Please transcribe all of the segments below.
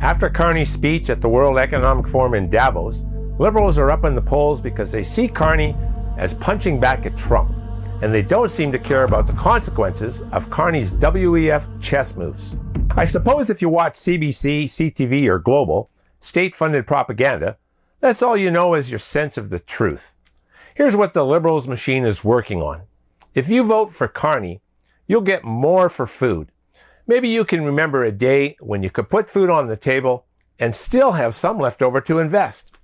After Carney's speech at the World Economic Forum in Davos, liberals are up in the polls because they see Carney as punching back at Trump, and they don't seem to care about the consequences of Carney's WEF chess moves. I suppose if you watch CBC, CTV, or Global, state-funded propaganda, that's all you know is your sense of the truth. Here's what the Liberals machine is working on. If you vote for Carney, you'll get more for food. Maybe you can remember a day when you could put food on the table and still have some left over to invest.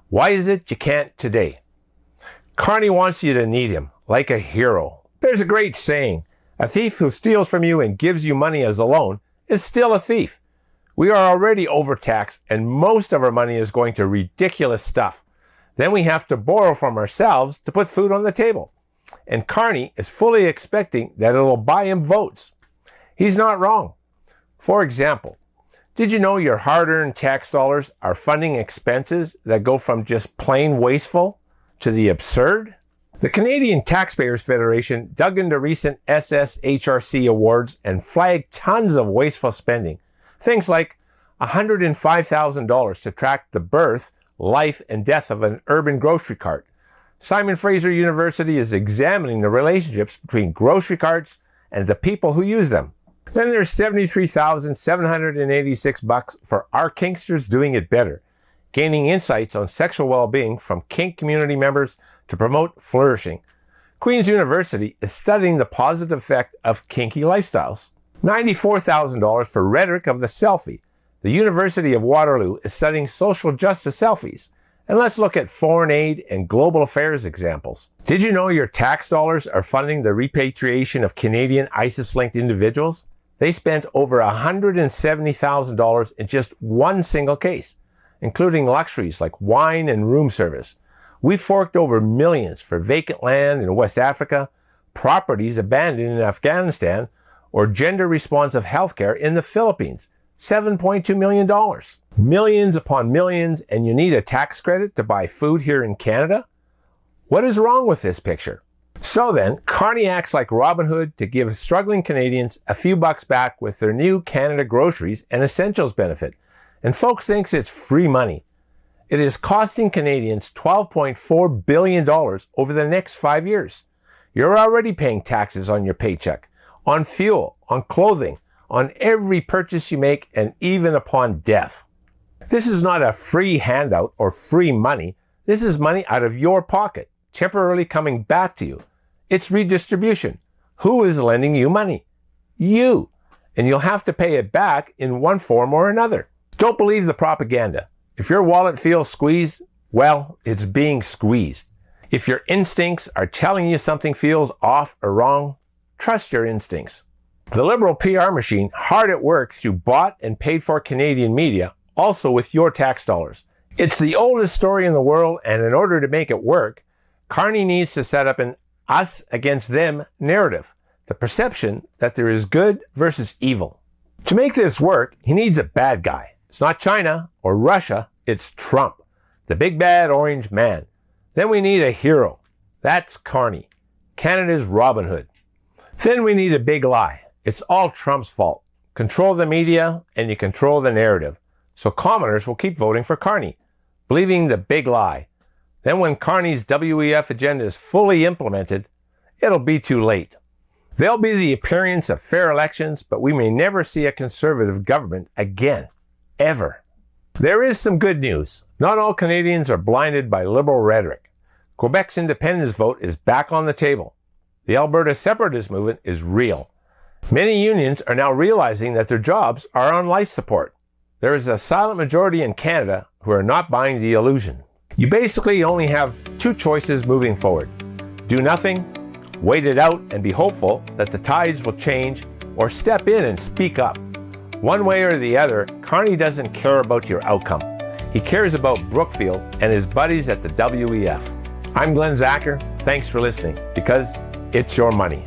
Why is it you can't today? Carney wants you to need him, like a hero. There's a great saying, a thief who steals from you and gives you money as a loan is still a thief. We are already overtaxed and most of our money is going to ridiculous stuff. Then we have to borrow from ourselves to put food on the table. And Carney is fully expecting that it'll buy him votes. He's not wrong. For example, did you know your hard-earned tax dollars are funding expenses that go from just plain wasteful to the absurd? The Canadian Taxpayers Federation dug into recent SSHRC awards and flagged tons of wasteful spending. Things like $105,000 to track the birth, life, and death of an urban grocery cart. Simon Fraser University is examining the relationships between grocery carts and the people who use them. Then there's $73,786 for our Kinksters doing it better, gaining insights on sexual well-being from kink community members to promote flourishing. Queen's University is studying the positive effect of kinky lifestyles. $94,000 for rhetoric of the selfie. The University of Waterloo is studying social justice selfies. And let's look at foreign aid and global affairs examples. Did you know your tax dollars are funding the repatriation of Canadian ISIS-linked individuals? They spent over $170,000 in just one single case, including luxuries like wine and room service. We forked over millions for vacant land in West Africa, properties abandoned in Afghanistan, or gender-responsive healthcare in the Philippines. $7.2 million. Millions upon millions, and you need a tax credit to buy food here in Canada? What is wrong with this picture? So then, Carney acts like Robin Hood to give struggling Canadians a few bucks back with their new Canada Groceries and Essentials benefit. And folks thinks it's free money. It is costing Canadians $12.4 billion over the next 5 years. You're already paying taxes on your paycheck, on fuel, on clothing, on every purchase you make, and even upon death. This is not a free handout or free money. This is money out of your pocket, temporarily coming back to you. It's redistribution. Who is lending you money? You. And you'll have to pay it back in one form or another. Don't believe the propaganda. If your wallet feels squeezed, well, it's being squeezed. If your instincts are telling you something feels off or wrong, trust your instincts. The Liberal PR machine, hard at work through bought and paid for Canadian media, also with your tax dollars. It's the oldest story in the world, and in order to make it work, Carney needs to set up an us against them narrative, the perception that there is good versus evil. To make this work, he needs a bad guy. It's not China or Russia, it's Trump, the big bad orange man. Then we need a hero. That's Carney, Canada's Robin Hood. Then we need a big lie. It's all Trump's fault. Control the media and you control the narrative. So commoners will keep voting for Carney, believing the big lie. Then when Carney's WEF agenda is fully implemented, it'll be too late. There'll be the appearance of fair elections, but we may never see a conservative government again. Ever. There is some good news. Not all Canadians are blinded by liberal rhetoric. Quebec's independence vote is back on the table. The Alberta separatist movement is real. Many unions are now realizing that their jobs are on life support. There is a silent majority in Canada who are not buying the illusion. You basically only have two choices moving forward. Do nothing, wait it out and be hopeful that the tides will change, or step in and speak up. One way or the other, Carney doesn't care about your outcome. He cares about Brookfield and his buddies at the WEF. I'm Glenn Zacher. Thanks for listening, because it's your money.